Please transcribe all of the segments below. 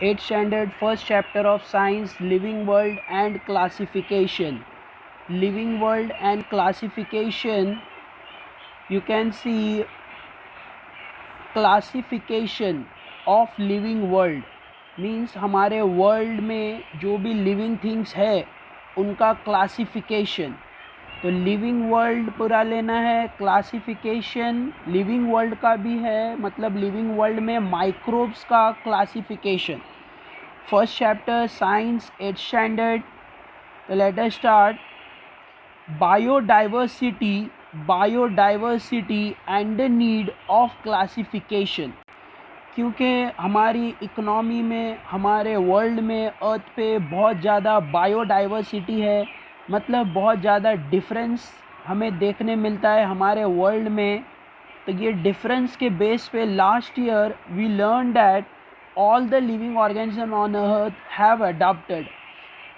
8th standard, first chapter of science, living world and classification. Living world and classification, you can see classification of living world means हमारे world में जो भी living things है उनका classification. तो living world पूरा लेना है. क्लासिफिकेशन लिविंग वर्ल्ड का भी है, मतलब लिविंग वर्ल्ड में माइक्रोब्स का classification. First chapter science 8th standard. तो let us start. Biodiversity and the need of classification. क्योंकि हमारी इकोनॉमी में, हमारे वर्ल्ड में, अर्थ पे बहुत ज़्यादा बायोडाइवर्सिटी है, मतलब बहुत ज़्यादा डिफरेंस हमें देखने मिलता है हमारे वर्ल्ड में. तो ये डिफरेंस के बेस पे last year we learn that all the living organism on earth have adopted.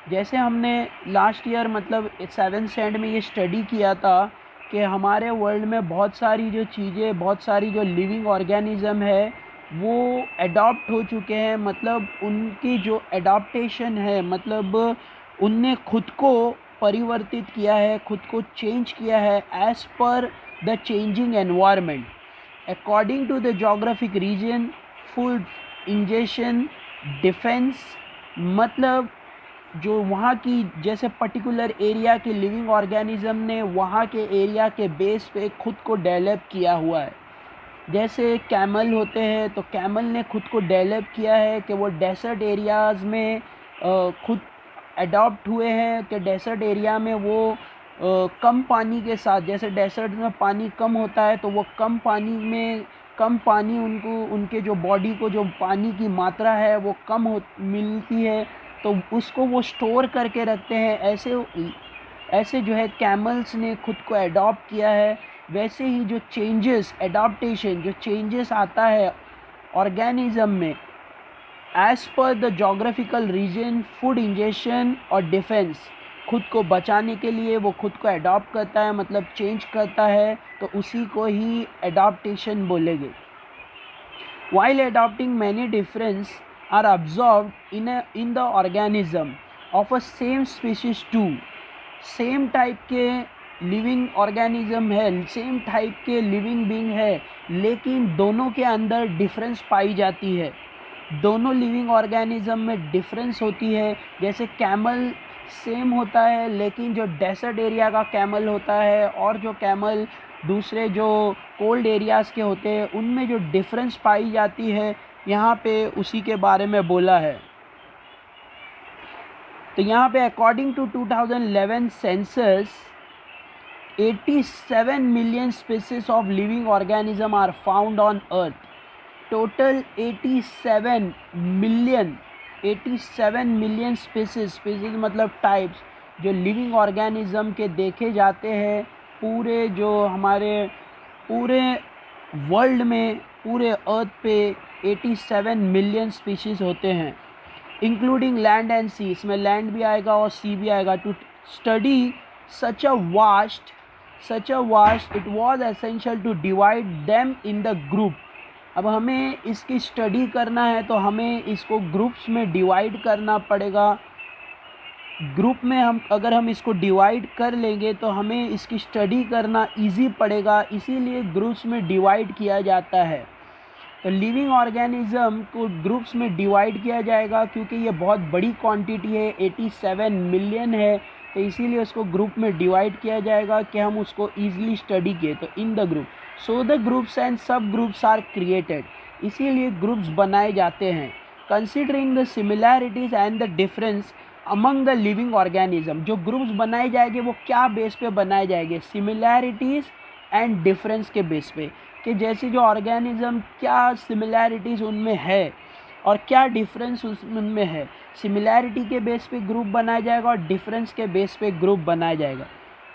जैसे हमने लास्ट ईयर मतलब 7th स्टैंडर्ड में ये स्टडी किया था कि हमारे वर्ल्ड में बहुत सारी जो चीज़ें, बहुत सारी जो लिविंग ऑर्गेनिज्म है वो अडॉप्ट हो चुके हैं. मतलब उनकी जो एडाप्टेशन है, मतलब उनने खुद को परिवर्तित किया है, खुद को चेंज किया है as per the changing environment according to the geographic region, food ingestion, defence. मतलब जो वहाँ की जैसे पर्टिकुलर एरिया के लिविंग ऑर्गेनिज्म ने वहाँ के एरिया के बेस पे खुद को डेवलप किया हुआ है. जैसे कैमल होते हैं, तो कैमल ने खुद को डेवलप किया है कि वो डेसर्ट एरियाज़ में खुद अडॉप्ट हुए हैं कि डेसर्ट एरिया में वो कम पानी के साथ, जैसे डेसर्ट में पानी कम होता है तो वो कम पानी उनको, उनके जो बॉडी को जो पानी की मात्रा है वो कम मिलती है तो उसको वो स्टोर करके रखते हैं. ऐसे जो है कैमल्स ने खुद को अडॉप्ट किया है. वैसे ही जो चेंजेस, एडाप्टेशन, जो चेंजेस आता है ऑर्गेनिज्म में as per the geographical region, food ingestion और डिफेंस, खुद को बचाने के लिए वो खुद को अडॉप्ट करता है, मतलब चेंज करता है, तो उसी को ही एडाप्टेशन बोलेंगे. While adopting, many difference are observed in the organism of a same species too. Same type के लिविंग ऑर्गेनिज्म है, सेम टाइप के लिविंग बीइंग है, लेकिन दोनों के अंदर डिफरेंस पाई जाती है. दोनों लिविंग ऑर्गेनिज्म में डिफरेंस होती है. जैसे कैमल सेम होता है, लेकिन जो डेसर्ट एरिया का कैमल होता है और जो कैमल दूसरे जो कोल्ड एरियाज़ के होते हैं उनमें जो डिफरेंस पाई जाती है, यहाँ पे उसी के बारे में बोला है. तो यहाँ पे according to 2011 census 87 million species of living organism are found on earth. Total 87 million species मतलब टाइप्स जो लिविंग ऑर्गेनिज्म के देखे जाते हैं पूरे जो हमारे पूरे वर्ल्ड में, पूरे अर्थ पे 87 मिलियन स्पीशीज़ होते हैं, इंक्लूडिंग लैंड एंड सी. इसमें लैंड भी आएगा और सी भी आएगा. To study such a vast it was essential to divide them in the group. अब हमें इसकी स्टडी करना है तो हमें इसको ग्रुप्स में डिवाइड करना पड़ेगा. ग्रुप में अगर हम इसको डिवाइड कर लेंगे तो हमें इसकी स्टडी करना इजी पड़ेगा, इसीलिए ग्रुप्स में डिवाइड किया जाता है. तो लिविंग ऑर्गेनिज्म को ग्रुप्स में डिवाइड किया जाएगा क्योंकि ये बहुत बड़ी क्वांटिटी है, 87 मिलियन है, तो इसीलिए उसको ग्रुप में डिवाइड किया जाएगा कि हम उसको ईजिली स्टडी किए. तो इन the group, so the groups and sub groups are created. इसीलिए ग्रुप्स बनाए जाते हैं. Considering the similarities and the difference among the living organism. जो ग्रुप्स बनाए जाएंगे वो क्या बेस पे बनाए जाएंगे? सिमिलैरिटीज़ एंड डिफरेंस के बेस पे, कि जैसे जो ऑर्गेनिज्म क्या सिमिलैरिटीज़ उनमें है और क्या डिफरेंस उनमें है. सिमिलैरिटी के बेस पे ग्रुप बनाया जाएगा और डिफरेंस के बेस पे ग्रुप बनाया जाएगा.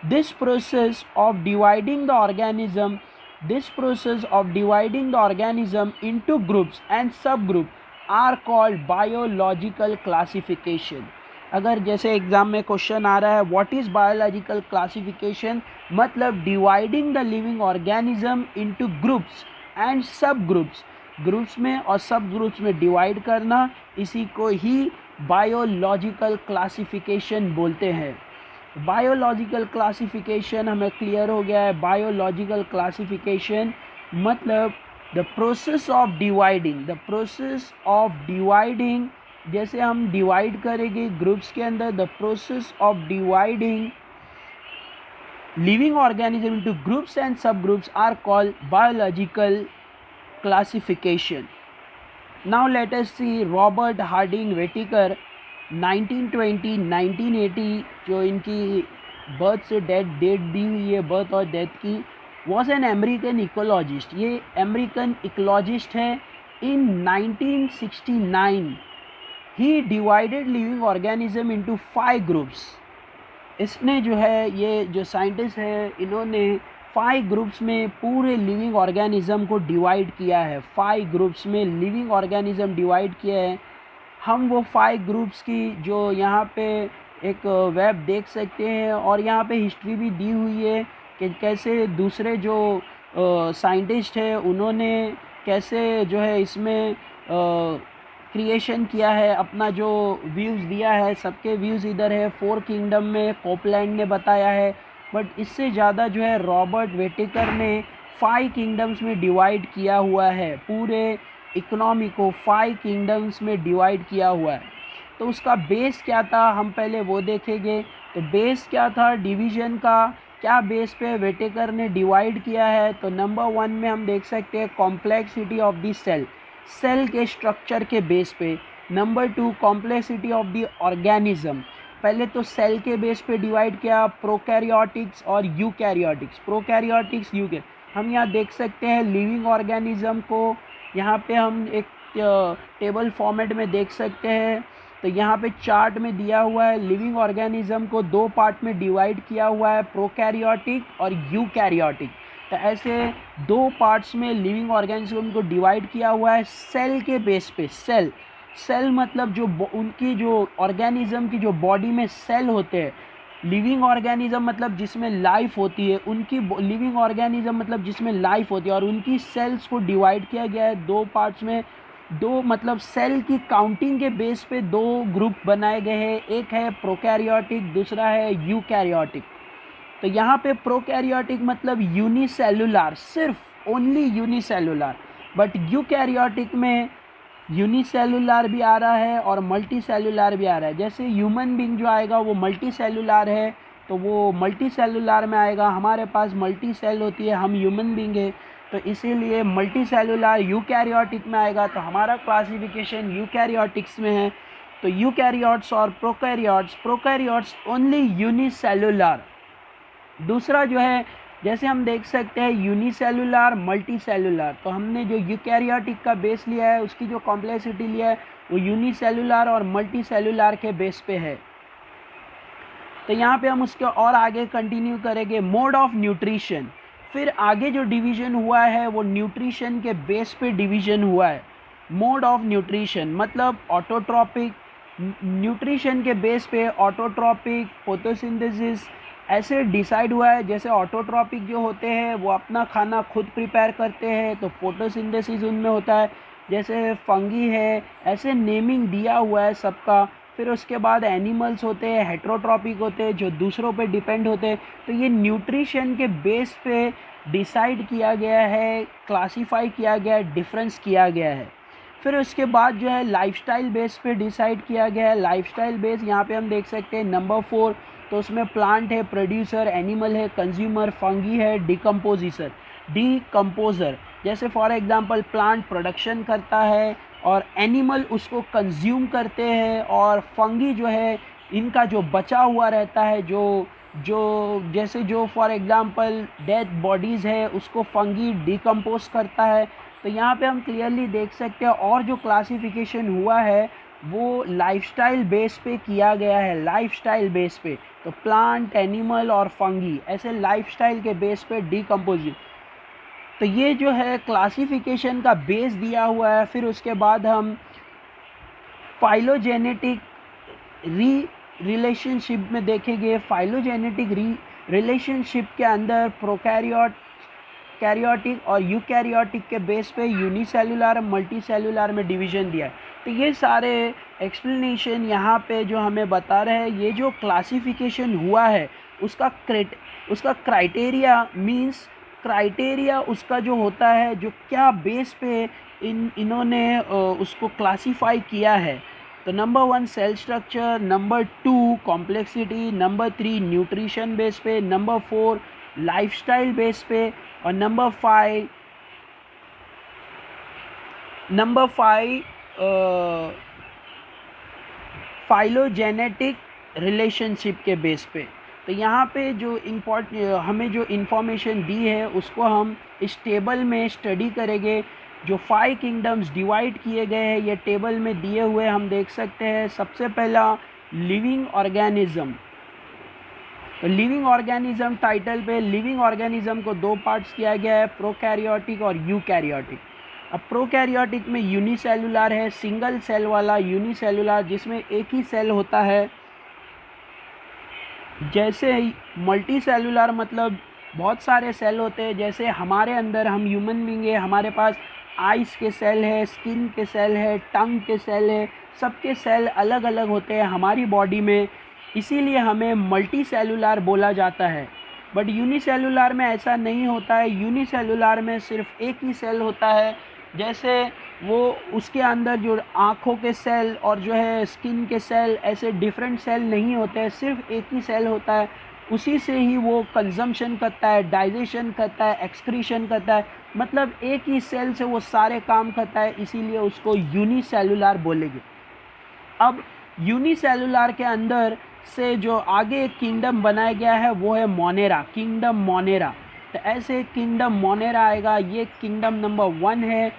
This process of dividing the organism into groups and sub group are called biological classification. अगर जैसे एग्ज़ाम में क्वेश्चन आ रहा है व्हाट इज़ बायोलॉजिकल क्लासिफिकेशन, मतलब dividing the living organism into groups and sub groups. Groups में और सब ग्रुप्स में डिवाइड करना इसी को ही बायोलॉजिकल क्लासिफिकेशन बोलते हैं। बायोलॉजिकल क्लासिफिकेशन हमें क्लियर हो गया है। बायोलॉजिकल क्लासिफिकेशन मतलब द प्रोसेस ऑफ डिवाइडिंग, जैसे हम डिवाइड करेंगे ग्रुप्स के अंदर, the process of dividing living organism into groups and subgroups are called biological classification. Now let us see Robert Harding Whittaker 1920-1980, जो इनकी बर्थ से डेट दी हुई है, बर्थ और डेथ की, was an American ecologist. ये अमेरिकन इकोलॉजिस्ट है। in 1969 he divided living organism into 5 groups. इसने जो है, ये जो साइंटिस्ट है, इन्होंने 5 ग्रुप्स में पूरे लिविंग ऑर्गेनिज्म को डिवाइड किया है। 5 ग्रुप्स में लिविंग ऑर्गेनिज्म डिवाइड किया है। हम वो 5 ग्रुप्स की जो यहाँ पे एक वेब देख सकते हैं, और यहाँ पे हिस्ट्री भी दी हुई है कि कैसे दूसरे जो साइंटिस्ट है उन्होंने कैसे जो है इसमें क्रिएशन किया है, अपना जो व्यूज़ दिया है। सबके व्यूज़ इधर है, 4 किंगडम में कोपलैंड ने बताया है, बट इससे ज़्यादा जो है रॉबर्ट वेटेकर ने 5 किंगडम्स में डिवाइड किया हुआ है। पूरे इकोनॉमी को 5 किंगडम्स में डिवाइड किया हुआ है। तो उसका बेस क्या था, हम पहले वो देखेंगे। तो बेस क्या था डिवीज़न का, क्या बेस पे वेटेकर ने डिवाइड किया है। तो नंबर 1 में हम देख सकते हैं कॉम्प्लेक्सिटी ऑफ द सेल के स्ट्रक्चर के बेस पे। Number 2 complexity of the organism. पहले तो सेल के बेस पे डिवाइड किया, प्रोकैरियोटिक्स और यूकैरियोटिक्स। प्रोकैरियोटिक्स हम यहाँ देख सकते हैं लिविंग ऑर्गेनिज्म को, यहाँ पे हम एक टेबल फॉर्मेट में देख सकते हैं। तो यहाँ पे चार्ट में दिया हुआ है लिविंग ऑर्गेनिज्म को 2 पार्ट में डिवाइड किया हुआ है, प्रोकैरियोटिक और यूकैरियोटिक। तो ऐसे 2 पार्ट्स में लिविंग ऑर्गेनिज्म को डिवाइड किया हुआ है सेल के बेस पे। सेल मतलब जो उनकी जो ऑर्गेनिज्म की जो बॉडी में सेल होते हैं, लिविंग ऑर्गेनिज्म मतलब जिसमें लाइफ होती है, उनकी लिविंग ऑर्गेनिज्म मतलब जिसमें लाइफ होती है, और उनकी सेल्स को डिवाइड किया गया है 2 पार्ट्स में। 2 मतलब सेल की काउंटिंग के बेस पे 2 ग्रुप बनाए गए हैं, एक है प्रोकैरियोटिक, दूसरा है यूकैरियोटिक। तो यहाँ पे प्रोकैरियोटिक मतलब यूनिसेलुलर, सिर्फ ओनली यूनिसेलुलर, बट यूकैरियोटिक में यूनिसेलुलर भी आ रहा है और मल्टी सेलुलर भी आ रहा है। जैसे ह्यूमन बीइंग जो आएगा वो मल्टी सेलुलर है, तो वो मल्टी सेलुलर में आएगा। हमारे पास मल्टी सेल होती है, हम ह्यूमन बीइंग है, तो इसीलिए मल्टी सेलुलर यूकैरियोटिक में आएगा। तो हमारा क्लासिफिकेशन यूकैरियोटिक्स में है। तो यूकैरियोट्स और प्रोकैरियोट्स ओनली यूनिसेलुलर। दूसरा जो है, जैसे हम देख सकते हैं यूनिसेलुलर, मल्टी सेलुलर। तो हमने जो यूकैरियोटिक का बेस लिया है, उसकी जो कॉम्प्लेक्सिटी लिया है वो यूनिसेलुलर और मल्टी सेलुलर के बेस पे है। तो यहाँ पे हम उसके और आगे कंटिन्यू करेंगे। मोड ऑफ न्यूट्रिशन, फिर आगे जो डिवीज़न हुआ है वो न्यूट्रिशन के बेस पे डिवीज़न हुआ है। मोड ऑफ न्यूट्रिशन मतलब ऑटोट्रॉपिक, न्यूट्रिशन के बेस पे ऑटोट्रॉपिक, फोटोसिंथेसिस ऐसे डिसाइड हुआ है। जैसे ऑटोट्रॉपिक जो होते हैं वो अपना खाना खुद प्रिपेयर करते हैं, तो फोटोसिंथेसिस उनमें होता है। जैसे फंगी है, ऐसे नेमिंग दिया हुआ है सबका। फिर उसके बाद एनिमल्स होते हैं, हेट्रोट्रॉपिक होते हैं, जो दूसरों पे डिपेंड होते हैं। तो ये न्यूट्रिशन के बेस पे डिसाइड किया गया है, क्लासीफाई किया गया है, डिफरेंस किया गया है। फिर उसके बाद जो है लाइफस्टाइल बेस पे डिसाइड किया गया है। लाइफस्टाइल बेस यहाँ पे हम देख सकते हैं नंबर 4। तो उसमें प्लांट है, प्रोड्यूसर, एनिमल है, कंज्यूमर, फंगी है, डिकम्पोज़र। जैसे फॉर एग्जांपल प्लांट प्रोडक्शन करता है और एनिमल उसको कंज्यूम करते हैं, और फंगी जो है इनका जो बचा हुआ रहता है, जैसे जो फॉर एग्जांपल डेड बॉडीज़ है उसको फंगी डिकम्पोज करता है। तो यहाँ पे हम क्लियरली देख सकते हैं। और जो क्लासिफिकेशन हुआ है वो लाइफस्टाइल बेस पे किया गया है, लाइफस्टाइल बेस पे। तो प्लांट, एनिमल और फंगी ऐसे लाइफस्टाइल के बेस पे डिकम्पोजिंग। तो ये जो है क्लासिफिकेशन का बेस दिया हुआ है। फिर उसके बाद हम फाइलोजेनेटिक रिलेशनशिप में देखेंगे। फाइलोजेनेटिक रिलेशनशिप के अंदर कैरियोटिक और यूकैरियोटिक के बेस पे यूनिसेलुलर, मल्टी सेलुलर में डिवीज़न दिया है। तो ये सारे एक्सप्लेनेशन यहाँ पे जो हमें बता रहे हैं, ये जो क्लासिफिकेशन हुआ है उसका क्राइटेरिया मीन्स क्राइटेरिया उसका जो होता है, जो क्या बेस पे इन्होंने उसको क्लासीफाई किया है। तो number 1 cell structure, number 2 complexity, number 3 nutrition base पे, नंबर 4 लाइफस्टाइल बेस पे, और नंबर 5 फाइलोजेनेटिक रिलेशनशिप के बेस पे। तो यहाँ पे जो हमें जो इन्फॉर्मेशन दी है उसको हम इस टेबल में स्टडी करेंगे। जो 5 किंगडम्स डिवाइड किए गए हैं ये टेबल में दिए हुए हम देख सकते हैं। सबसे पहला लिविंग ऑर्गेनिज्म। तो लिविंग ऑर्गेनिज्म टाइटल पे लिविंग ऑर्गेनिज्म को 2 पार्ट्स किया गया है, प्रोकैरियोटिक और यूकैरियोटिक। अब प्रोकैरियोटिक में यूनिसेलुलर है, सिंगल सेल वाला यूनिसेलुलर जिसमें एक ही सेल होता है। जैसे मल्टी सेलुलर मतलब बहुत सारे सेल होते हैं। जैसे हमारे अंदर हम ह्यूमन बीइंग है, हमारे पास आइस के सेल है, स्किन के सेल है, टंग के सेल है, सबके सेल अलग अलग होते हैं हमारी बॉडी में, इसीलिए हमें मल्टी सेलुलर बोला जाता है। बट यूनिसेलुलर में ऐसा नहीं होता है। यूनिसेलुलर में सिर्फ एक ही सेल होता है। जैसे वो उसके अंदर जो आँखों के सेल और जो है स्किन के सेल ऐसे डिफरेंट सेल नहीं होते हैं, सिर्फ एक ही सेल होता है। उसी से ही वो कंजम्पशन करता है, डाइजेशन करता है, एक्सक्रीशन करता है, मतलब एक ही सेल से वो सारे काम करता है, इसीलिए उसको यूनिसेलुलर बोलेंगे। अब यूनिसेलुलर के अंदर से जो आगे एक किंगडम बनाया गया है वो है मोनेरा, किंगडम मोनेरा। तो ऐसे किंगडम मोनेरा आएगा, ये किंगडम नंबर 1 है।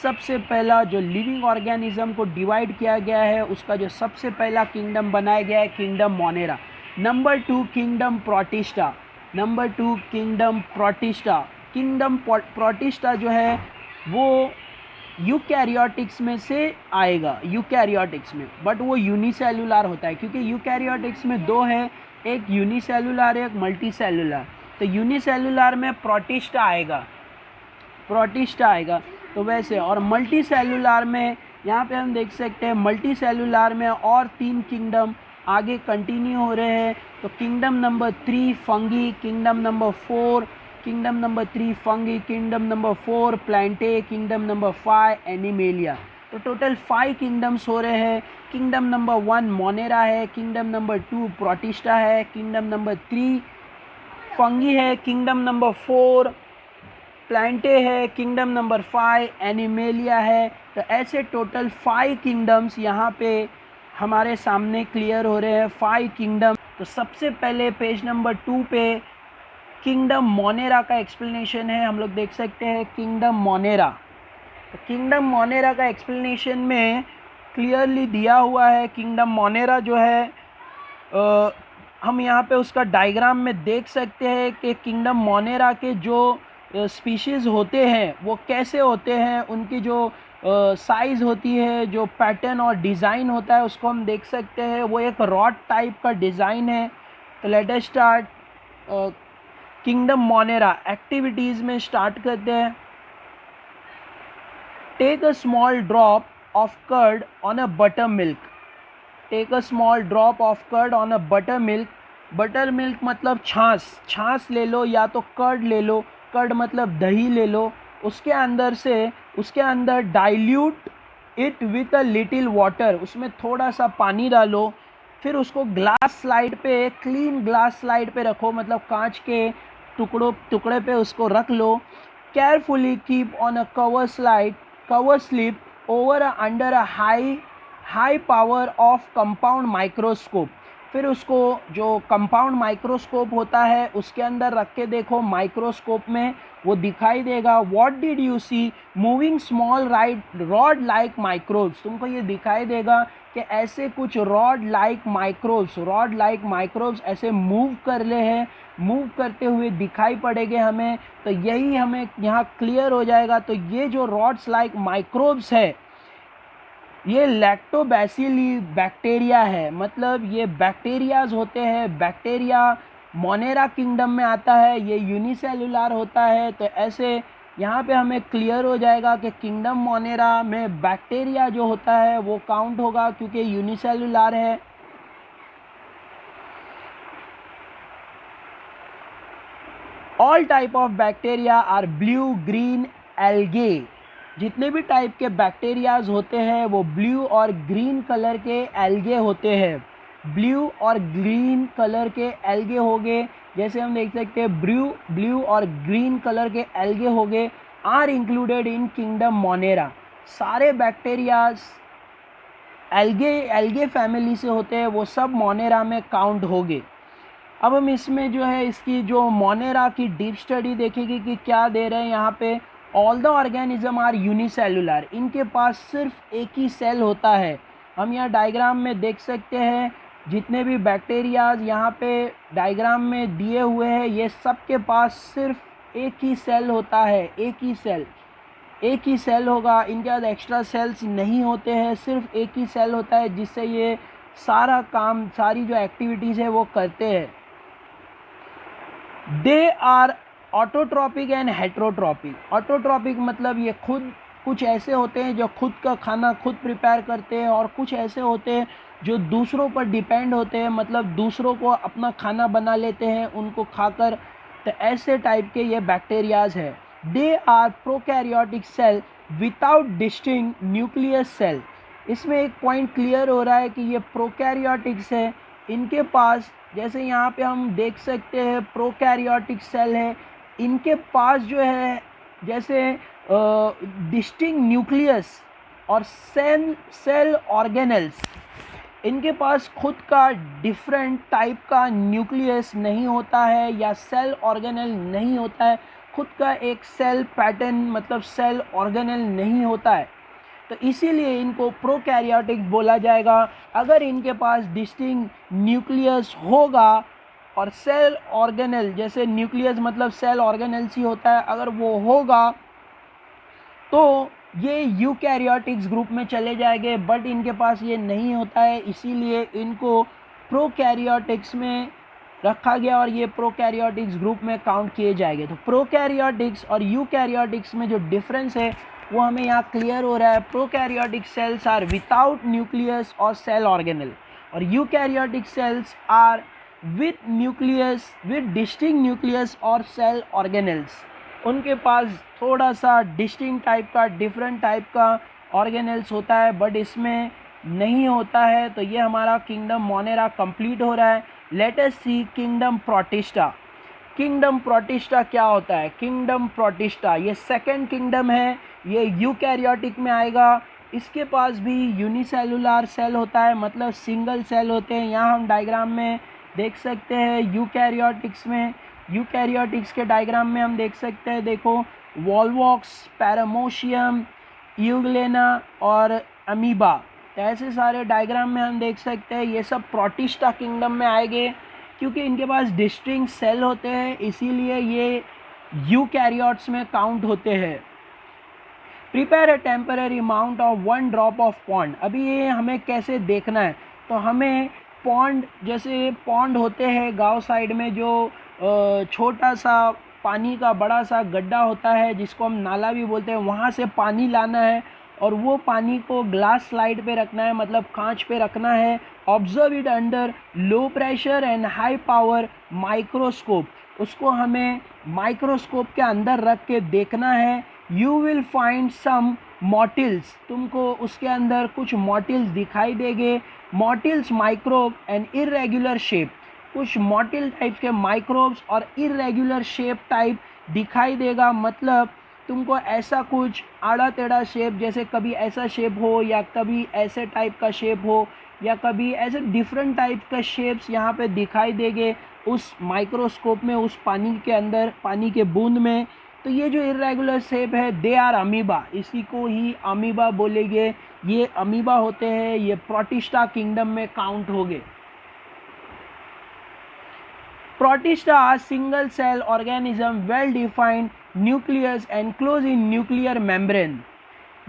सबसे पहला जो लिविंग ऑर्गेनिज्म को डिवाइड किया गया है उसका जो सबसे पहला किंगडम बनाया गया है kingdom Monera. Number 2 kingdom protista. Number 2 kingdom protista. Kingdom protista जो है वो यूकैरियोटिक्स में से आएगा, यूकैरियोटिक्स में, बट वो यूनिसेलुलर होता है क्योंकि यूकैरियोटिक्स में 2 है, एक यूनिसेलुलर एक मल्टी सेलुलर। तो यूनिसेलुलर में प्रोटिस्टा आएगा तो वैसे। और मल्टी सेलुलर में यहाँ पे हम देख सकते हैं मल्टी सेलुलर में और 3 किंगडम आगे कंटिन्यू हो रहे हैं। तो kingdom number 3 fungi, kingdom number 4 kingdom number 4 Plantae, kingdom number 5 animalia. तो टोटल 5 किंगडम्स हो रहे हैं। किंगडम नंबर 1 मोनेरा है, किंगडम नंबर 2 प्रोटिस्टा है, किंगडम नंबर 3 फंगी है, किंगडम नंबर 4 प्लांटे है, किंगडम नंबर 5 एनिमेलिया है। तो ऐसे टोटल 5 किंगडम्स यहाँ पे हमारे सामने क्लियर हो रहे हैं, 5 किंगडम। तो सबसे पहले पेज नंबर 2 पे किंगडम मोनेरा का एक्सप्लेनेशन है, हम लोग देख सकते हैं किंगडम मोनेरा। तो किंगडम मोनेरा का एक्सप्लेनेशन में क्लियरली दिया हुआ है। किंगडम मोनेरा जो है हम यहाँ पे उसका डायग्राम में देख सकते हैं कि किंगडम मोनेरा के जो स्पीशीज़ होते हैं वो कैसे होते हैं, उनकी जो साइज़ होती है, जो पैटर्न और डिज़ाइन होता है उसको हम देख सकते हैं। वो एक रॉड टाइप का डिज़ाइन है। तो let us start kingdom Monera. Activities में स्टार्ट करते हैं। Take a small drop of curd on a buttermilk. Take a small drop of curd on a buttermilk. Buttermilk मतलब छाछ ले लो या तो कर्ड ले लो, कर्ड मतलब दही ले लो। उसके अंदर dilute it with a little water, उसमें थोड़ा सा पानी डालो। फिर उसको ग्लास स्लाइड पे, क्लीन ग्लास स्लाइड पे रखो, मतलब कांच के टुकड़े पे उसको रख लो। Carefully keep on a cover slip over under a high power of compound microscope. फिर उसको जो कंपाउंड माइक्रोस्कोप होता है उसके अंदर रख के देखो, माइक्रोस्कोप में वो दिखाई देगा। What did you see moving small rod like microbes. तुमको ये दिखाई देगा कि ऐसे कुछ रॉड लाइक माइक्रोब्स ऐसे मूव कर रहे हैं, मूव करते हुए दिखाई पड़ेंगे हमें। तो यही हमें यहाँ क्लियर हो जाएगा। तो ये जो रॉड्स लाइक माइक्रोब्स है ये लैक्टोबैसिली बैक्टीरिया है, मतलब ये बैक्टीरियाज होते हैं। बैक्टीरिया मोनेरा किंगडम में आता है, ये यूनिसेलुलर होता है। तो ऐसे यहाँ पे हमें क्लियर हो जाएगा कि किंगडम मोनेरा में बैक्टीरिया जो होता है वो काउंट होगा क्योंकि यूनिसेलुलर है। All type of bacteria are blue green algae. जितने भी टाइप के बैक्टीरियाज होते हैं वो ब्लू और ग्रीन कलर के एल्गे होते हैं। ब्लू और ग्रीन कलर के एल्गे हो गए, जैसे हम देख सकते हैं ब्लू और ग्रीन कलर के एल्गे हो गए, are included in kingdom Monera. सारे बैक्टीरियाज एल्गे फैमिली से होते हैं, वो सब मोनेरा में काउंट हो गए। अब हम इसमें जो है इसकी जो मोनेरा की डीप स्टडी देखेंगे कि क्या दे रहे हैं यहाँ पे। All the organism are unicellular, इनके पास सिर्फ एक ही सेल होता है। हम यहाँ डायग्राम में देख सकते हैं जितने भी बैक्टीरियाज यहाँ पे डायग्राम में दिए हुए हैं, ये सब के पास सिर्फ एक ही सेल होता है, एक ही सेल होगा। इनके पास एक्स्ट्रा सेल्स नहीं होते हैं, सिर्फ एक ही सेल होता है जिससे ये सारा काम, सारी जो एक्टिविटीज़ है वो करते हैं। They are autotrophic and heterotrophic. Autotrophic मतलब ये खुद कुछ ऐसे होते हैं जो खुद का खाना खुद प्रिपेयर करते हैं, और कुछ ऐसे होते हैं जो दूसरों पर डिपेंड होते हैं, मतलब दूसरों को अपना खाना बना लेते हैं उनको खाकर। तो ऐसे टाइप के ये बैक्टीरियाज है। They are prokaryotic cell without distinct nucleus cell. इसमें एक पॉइंट क्लियर हो रहा है कि ये प्रोकैरियोटिक्स है, इनके पास जैसे यहाँ पे हम देख सकते हैं प्रोकैरियोटिक सेल है, इनके पास जो है जैसे डिस्टिंक्ट न्यूक्लियस और सेल ऑर्गेनेल्स, इनके पास खुद का डिफरेंट टाइप का न्यूक्लियस नहीं होता है या सेल ऑर्गेनेल नहीं होता है, खुद का एक सेल पैटर्न मतलब सेल ऑर्गेनेल नहीं होता है, तो इसीलिए इनको प्रोकैरियोटिक बोला जाएगा। अगर इनके पास डिस्टिंक्ट न्यूक्लियस होगा और सेल ऑर्गेनेल, जैसे न्यूक्लियस मतलब सेल ऑर्गेनेल्स ही होता है, अगर वो होगा तो ये यूकैरियोटिक्स ग्रुप में चले जाएंगे, बट इनके पास ये नहीं होता है, इसीलिए इनको प्रोकैरियोटिक्स में रखा गया और ये प्रोकैरियोटिक्स ग्रुप में काउंट किए जाएंगे। तो प्रोकैरियोटिक्स और यूकैरियोटिक्स में जो डिफरेंस है वो हमें यहाँ क्लियर हो रहा है। Prokaryotic cells are without nucleus और सेल ऑर्गेनेल, और eukaryotic cells are with nucleus, with distinct nucleus और सेल ऑर्गेनेल्स। उनके पास थोड़ा सा डिस्टिंक्ट टाइप का, डिफरेंट टाइप का ऑर्गेनेल्स होता है, बट इसमें नहीं होता है। तो ये हमारा किंगडम मोनेरा कंप्लीट हो रहा है। लेट अस सी किंगडम प्रोटिस्टा। किंगडम प्रोटिस्टा क्या होता है? किंगडम प्रोटिस्टा ये सेकंड किंगडम है, ये यूकैरियोटिक में आएगा। इसके पास भी यूनिसेलुलर सेल होता है, मतलब सिंगल सेल होते हैं। यहाँ हम डायग्राम में देख सकते हैं यूकैरियोटिक्स में, यूकैरियोटिक्स के डायग्राम में हम देख सकते हैं, देखो वॉल्वॉक्स, पैरामोशियम, यूग्लेना और अमीबा, ऐसे सारे डायग्राम में हम देख सकते हैं ये सब प्रोटिस्टा किंगडम में आएंगे। क्योंकि इनके पास डिस्टिंक्ट सेल होते हैं इसीलिए ये यूकैरियोट्स में काउंट होते हैं। Prepare a temporary amount of 1 drop of pond. अभी ये हमें कैसे देखना है, तो हमें पॉन्ड, जैसे पॉन्ड होते हैं गांव साइड में, जो छोटा सा पानी का बड़ा सा गड्ढा होता है जिसको हम नाला भी बोलते हैं, वहाँ से पानी लाना है और वो पानी को ग्लास स्लाइड पे रखना है, मतलब कांच पे रखना है। Observe it under low pressure and high power microscope. उसको हमें माइक्रोस्कोप के अंदर रख के देखना है। यू विल फाइंड सम मॉटिल्स, तुमको उसके अंदर कुछ मॉटिल्स दिखाई देंगे। मॉटिल्स माइक्रोब एंड इरेगुलर शेप, कुछ मॉटिल टाइप के माइक्रोब्स और इरेगुलर शेप टाइप दिखाई देगा, मतलब तुमको ऐसा कुछ आड़ा टेढ़ा शेप, जैसे कभी ऐसा शेप हो या कभी ऐसे टाइप का शेप हो या कभी ऐसे डिफरेंट टाइप का शेप्स यहाँ पे दिखाई देंगे उस माइक्रोस्कोप में, उस पानी के अंदर, पानी के बूंद में। तो ये जो इरेगुलर शेप है दे आर अमीबा, इसी को ही अमीबा बोलेंगे। ये अमीबा होते हैं, ये प्रोटिस्टा किंगडम में काउंट हो गए। Protista are single cell organism well defined nucleus enclose in nuclear membrane.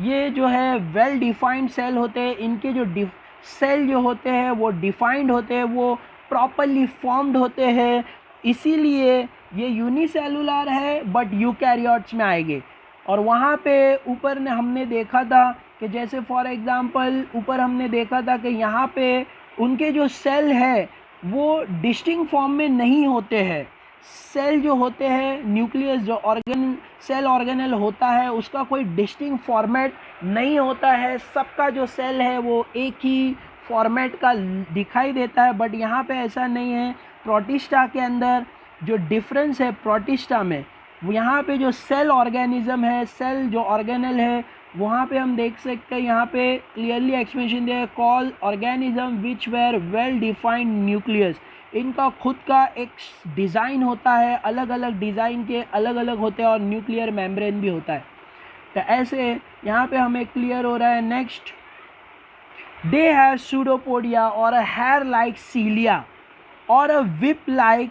ये जो है वेल डिफाइंड सेल होते हैं, इनके जो सेल जो होते हैं वो डिफाइंड होते हैं, वो प्रॉपरली फॉर्म्ड होते हैं, इसीलिए ये यूनिसेलुलर है बट यूकैरियोट्स में आएंगे। और वहाँ पे ऊपर ने हमने देखा था कि जैसे फॉर एग्ज़ाम्पल ऊपर हमने देखा था कि यहाँ पे उनके जो सेल है वो डिस्टिंक्ट फॉर्म में नहीं होते हैं। सेल जो होते हैं, न्यूक्लियस जो सेल ऑर्गेनेल होता है, उसका कोई डिस्टिंक्ट फॉर्मेट नहीं होता है। सबका जो सेल है वो एक ही फॉर्मेट का दिखाई देता है, बट यहाँ पे ऐसा नहीं है। प्रोटिस्टा के अंदर जो डिफरेंस है प्रोटिस्टा में, यहाँ पे जो सेल ऑर्गेनिज्म है, सेल जो ऑर्गेनल है, वहाँ पे हम देख सकते हैं, यहाँ पे क्लियरली एक्सप्लेनेशन दिया है, call organism which were well defined nucleus. इनका खुद का एक डिज़ाइन होता है, अलग अलग डिज़ाइन के अलग अलग होते हैं, और न्यूक्लियर मेम्ब्रेन भी होता है। तो ऐसे यहाँ पे हमें क्लियर हो रहा है। नेक्स्ट, दे हैव सूडोपोडिया और अ हेयर लाइक सीलिया और a whip like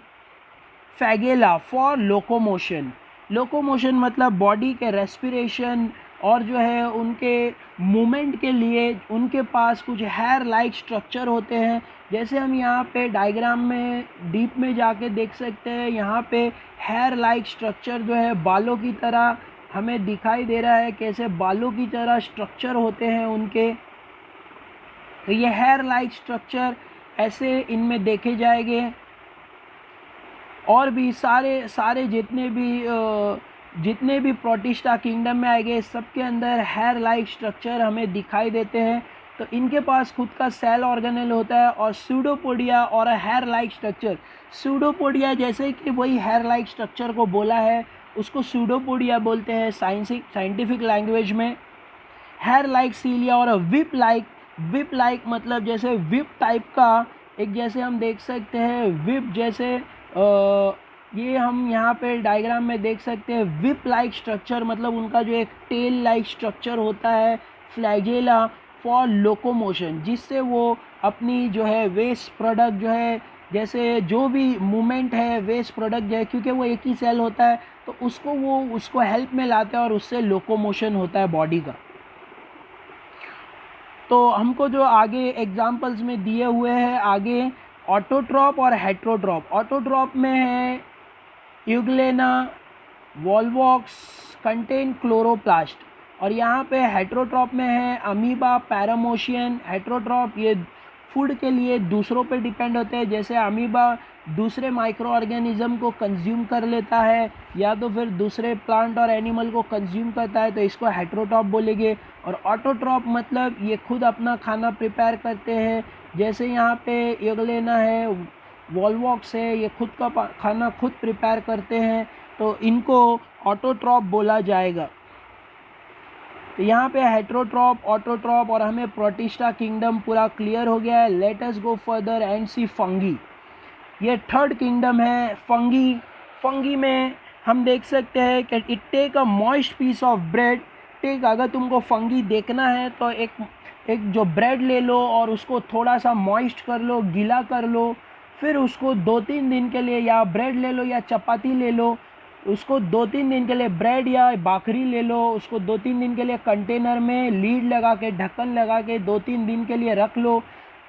flagella for locomotion. Locomotion मतलब बॉडी के रेस्पिरेशन और जो है उनके मूवमेंट के लिए उनके पास कुछ हेयर लाइक स्ट्रक्चर होते हैं। जैसे हम यहाँ पे डायग्राम में डीप में जाके देख सकते हैं, यहाँ पे हेयर लाइक स्ट्रक्चर जो है बालों की तरह हमें दिखाई दे रहा है, कैसे बालों की तरह स्ट्रक्चर होते हैं उनके। तो ये हेयर लाइक स्ट्रक्चर ऐसे इनमें देखे जाएंगे। और भी सारे जितने भी प्रोटिस्टा किंगडम में आएंगे, सबके अंदर हेयर लाइक स्ट्रक्चर हमें दिखाई देते हैं। तो इनके पास खुद का सेल ऑर्गेनेल होता है। और सूडोपोडिया और हेयर लाइक स्ट्रक्चर, सूडोपोडिया जैसे कि वही हेयर लाइक स्ट्रक्चर को बोला है, उसको सूडोपोडिया बोलते हैं साइंटिफिक लैंग्वेज में। हेयर लाइक सीलिया और विप लाइक मतलब जैसे विप टाइप का, एक जैसे हम देख सकते हैं विप जैसे ये हम यहाँ पे डायग्राम में देख सकते हैं विप लाइक स्ट्रक्चर, मतलब उनका जो एक टेल लाइक स्ट्रक्चर होता है, फ्लैजेला फॉर लोकोमोशन, जिससे वो अपनी जो है वेस्ट प्रोडक्ट जो है, जैसे जो भी मूवमेंट है वेस्ट प्रोडक्ट जो है, क्योंकि वो एक ही सेल होता है तो उसको हेल्प में लाते हैं और उससे लोकोमोशन होता है बॉडी का। तो हमको जो आगे एग्जांपल्स में दिए हुए हैं, आगे ऑटोट्रॉप और हेट्रोट्रॉप। ऑटोट्रॉप में है यूग्लेना वॉल्वॉक्स कंटेन क्लोरोप्लास्ट, और यहाँ पे हेट्रोट्रॉप में है अमीबा पैरामोशियन। हेट्रोट्रॉप ये फूड के लिए दूसरों पे डिपेंड होते हैं, जैसे अमीबा दूसरे माइक्रो ऑर्गेनिज्म को कंज्यूम कर लेता है या तो फिर दूसरे प्लांट और एनिमल को कंज्यूम करता है, तो इसको हेट्रोट्रॉप बोलेंगे। और ऑटोट्रॉप मतलब ये खुद अपना खाना प्रिपेयर करते हैं, जैसे यहाँ पे यूग्लेना है, वॉल्वॉक्स है, ये खुद का खाना खुद प्रिपेयर करते हैं, तो इनको ऑटोट्रॉप बोला जाएगा। तो यहाँ पे हेट्रोट्रॉप, ऑटोट्रॉप और हमें प्रोटिस्टा किंगडम पूरा क्लियर हो गया है। Let us go further and see fungi. ये थर्ड किंगडम है फंगी। फंगी में हम देख सकते हैं कि it take a moist piece of bread. अगर तुमको फंगी देखना है तो एक जो ब्रेड ले लो और उसको थोड़ा सा मॉइस्ट कर लो, गीला कर लो, फिर उसको 2-3 दिन के लिए, या ब्रेड ले लो या चपाती ले लो, उसको 2-3 दिन के लिए, ब्रेड या बाखरी ले लो, उसको 2-3 दिन के लिए कंटेनर में लीड लगा के, ढक्कन लगा के 2-3 दिन के लिए रख लो।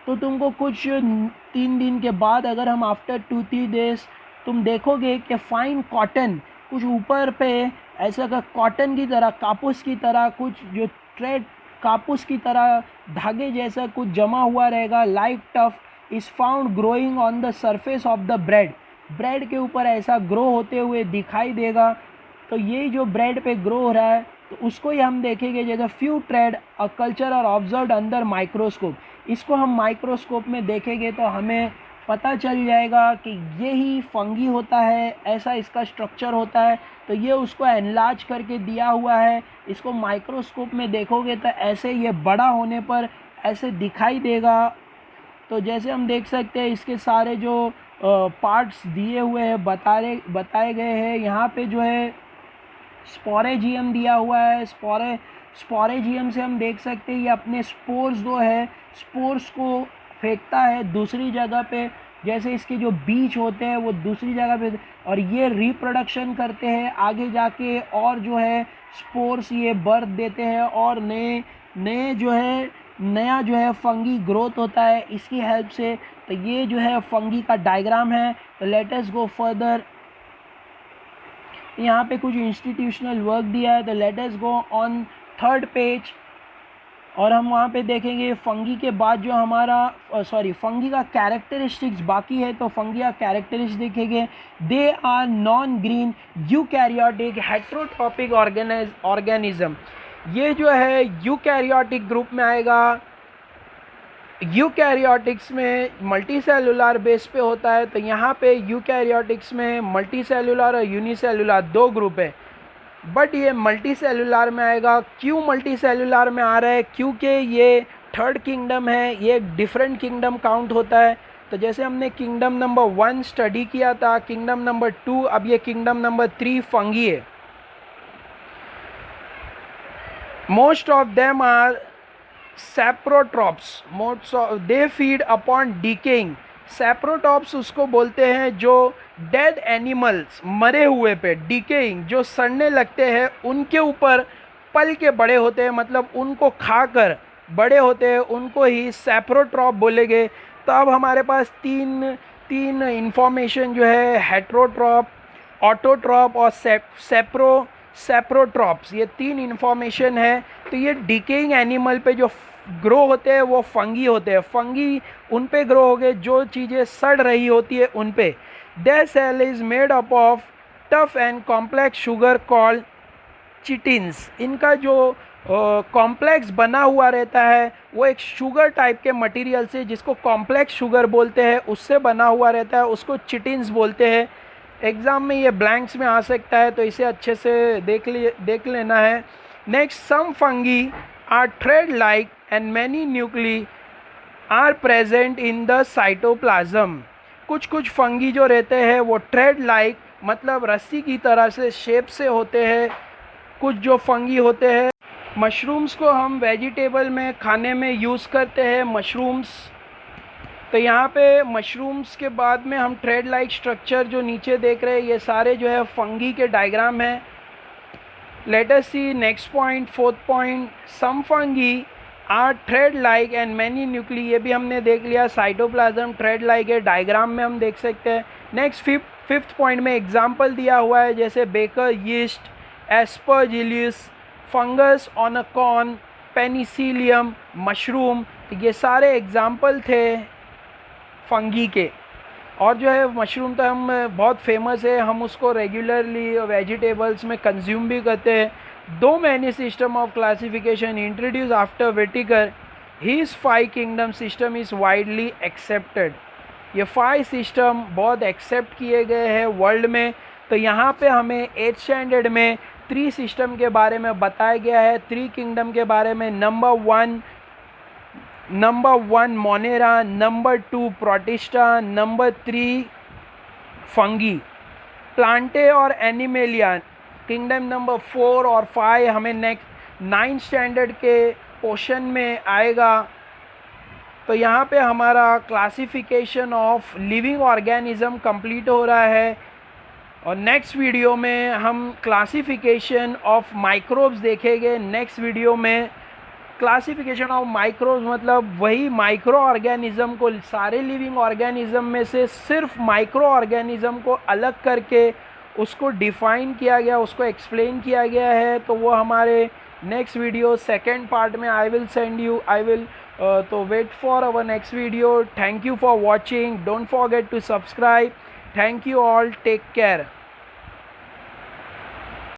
तो तुमको कुछ 3 दिन के बाद, अगर हम आफ्टर 2-3 डेज तुम देखोगे कि फाइन कॉटन कुछ ऊपर पे ऐसा का कॉटन की तरह, कापूस की तरह कुछ जो थ्रेड कापूस की तरह धागे जैसा कुछ जमा हुआ रहेगा, like tough is found growing on the surface of the bread के ऊपर ऐसा ग्रो होते हुए दिखाई देगा। तो ये जो ब्रेड पे ग्रो हो रहा है तो उसको ही हम देखेंगे जैसे फ्यू ट्रेड अ कल्चर और ऑब्जर्व अंडर माइक्रोस्कोप। इसको हम माइक्रोस्कोप में देखेंगे तो हमें पता चल जाएगा कि यही फंगी होता है, ऐसा इसका स्ट्रक्चर होता है। तो ये उसको एनलार्ज करके दिया हुआ है, इसको माइक्रोस्कोप में देखोगे तो ऐसे ये बड़ा होने पर ऐसे दिखाई देगा। तो जैसे हम देख सकते हैं इसके सारे जो पार्ट्स दिए हुए हैं, बताए गए हैं। यहाँ पे जो है स्पोरेजियम दिया हुआ है। स्पोरेजियम से हम देख सकते हैं ये अपने स्पोर्स जो है, स्पोर्स को फेंकता है दूसरी जगह पे, जैसे इसके जो बीज होते हैं वो दूसरी जगह पे, और ये रिप्रोडक्शन करते हैं आगे जाके, और जो है स्पोर्स ये बर्थ देते हैं और नया जो है फंगी ग्रोथ होता है इसकी हेल्प से। तो ये जो है फंगी का डायग्राम है। तो लेट अस गो फर्दर। यहाँ पे कुछ इंस्टीट्यूशनल वर्क दिया है, तो let us go on third page और हम वहाँ पे देखेंगे फंगी के बाद जो हमारा फंगी का कैरेक्टरिस्टिक्स बाकी है, तो फंगी का कैरेक्टरिस्टिक्स देखेंगे। They are non green eukaryotic heterotrophic organism. ये जो है यूकैरियोटिक ग्रुप में आएगा। यूकैरियोटिक्स में मल्टीसेलुलर बेस पे होता है, तो यहाँ पे यूकैरियोटिक्स में मल्टीसेलुलर और यूनिसेलुलर दो ग्रुप है, बट ये मल्टीसेलुलर में आएगा। क्यों मल्टीसेलुलर में आ रहा है? क्योंकि ये थर्ड किंगडम है, ये एक डिफरेंट किंगडम काउंट होता है। तो जैसे हमने किंगडम नंबर 1 स्टडी किया था, किंगडम नंबर 2, अब ये किंगडम नंबर 3 फंगी है। Most of them are saprotrophs, they feed upon decaying. Saprotrophs उसको बोलते हैं जो डेड एनिमल्स, मरे हुए पे, डिकेइंग जो सड़ने लगते हैं उनके ऊपर पल के बड़े होते हैं, मतलब उनको खाकर बड़े होते हैं, उनको ही सैप्रोट्रॉप बोलेंगे। तो अब हमारे पास तीन इंफॉर्मेशन जो है, हेट्रोट्रॉप, ऑटोट्रॉप और सैप्रोट्रॉप्स, ये तीन इंफॉर्मेशन है। तो ये डिकेइंग एनिमल पे जो ग्रो होते हैं वो फंगी होते हैं। फंगी उन पे ग्रो हो गए जो चीज़ें सड़ रही होती है उन पे। Their cell is made up of tough and complex sugar called chitins. इनका जो कॉम्प्लेक्स बना हुआ रहता है वो एक शुगर टाइप के मटेरियल से, जिसको कॉम्प्लेक्स शुगर बोलते हैं, उससे बना हुआ रहता है, उसको चिटिन्स बोलते हैं। एग्ज़ाम में ये ब्लैंक्स में आ सकता है, तो इसे अच्छे से देख लेना है। Next, some fungi are thread like and many nuclei are present in the cytoplasm. कुछ फंगी जो रहते हैं वो थ्रेड लाइक, मतलब रस्सी की तरह से शेप से होते हैं। कुछ जो फंगी होते हैं, मशरूम्स को हम वेजिटेबल में खाने में यूज़ करते हैं, मशरूम्स। तो यहाँ पे मशरूम्स के बाद में हम थ्रेड लाइक स्ट्रक्चर जो नीचे देख रहे हैं, ये सारे जो है फंगी के डायग्राम हैं। Let us see next point, fourth point, some fungi are thread like and many nuclei. ये भी हमने देख लिया, साइटोप्लाज्म थ्रेड लाइक है, डायग्राम में हम देख सकते हैं। नेक्स्ट फिफ्थ पॉइंट में एग्जाम्पल दिया हुआ है, जैसे baker yeast, aspergillus, fungus on a corn, penicillium, mushroom. ये सारे एग्जाम्पल थे फंगी के। और जो है मशरूम तो हम बहुत फेमस है, हम उसको रेगुलरली वेजिटेबल्स में कंज्यूम भी करते हैं। दो many system of classification introduce after विटिकर, his 5 kingdom system is widely accepted. ये 5 सिस्टम बहुत एक्सेप्ट किए गए हैं वर्ल्ड में। तो यहाँ पे हमें 8th स्टैंडर्ड में 3 सिस्टम के बारे में बताया गया है, 3 किंगडम के बारे में। Number 1 Monera, number 2 protista, number 3 fungi. Plantae और एनिमेलिया किंगडम नंबर 4 और 5 हमें नेक्स्ट 9th स्टैंडर्ड के पोर्शन में आएगा। तो यहाँ पे हमारा classification of living organism complete हो रहा है। और नेक्स्ट वीडियो में हम क्लासिफिकेशन ऑफ माइक्रोब्स देखेंगे। नेक्स्ट वीडियो में क्लासिफिकेशन ऑफ माइक्रोब्स मतलब वही माइक्रो ऑर्गेनिज्म को, सारे लिविंग ऑर्गेनिज्म में से सिर्फ माइक्रो ऑर्गेनिज्म को अलग करके उसको डिफाइन किया गया, उसको एक्सप्लेन किया गया है। तो वो हमारे नेक्स्ट वीडियो सेकेंड पार्ट में आई विल सेंड यू, तो wait for our next video. Thank you for watching, don't forget to subscribe. Thank you all, take care.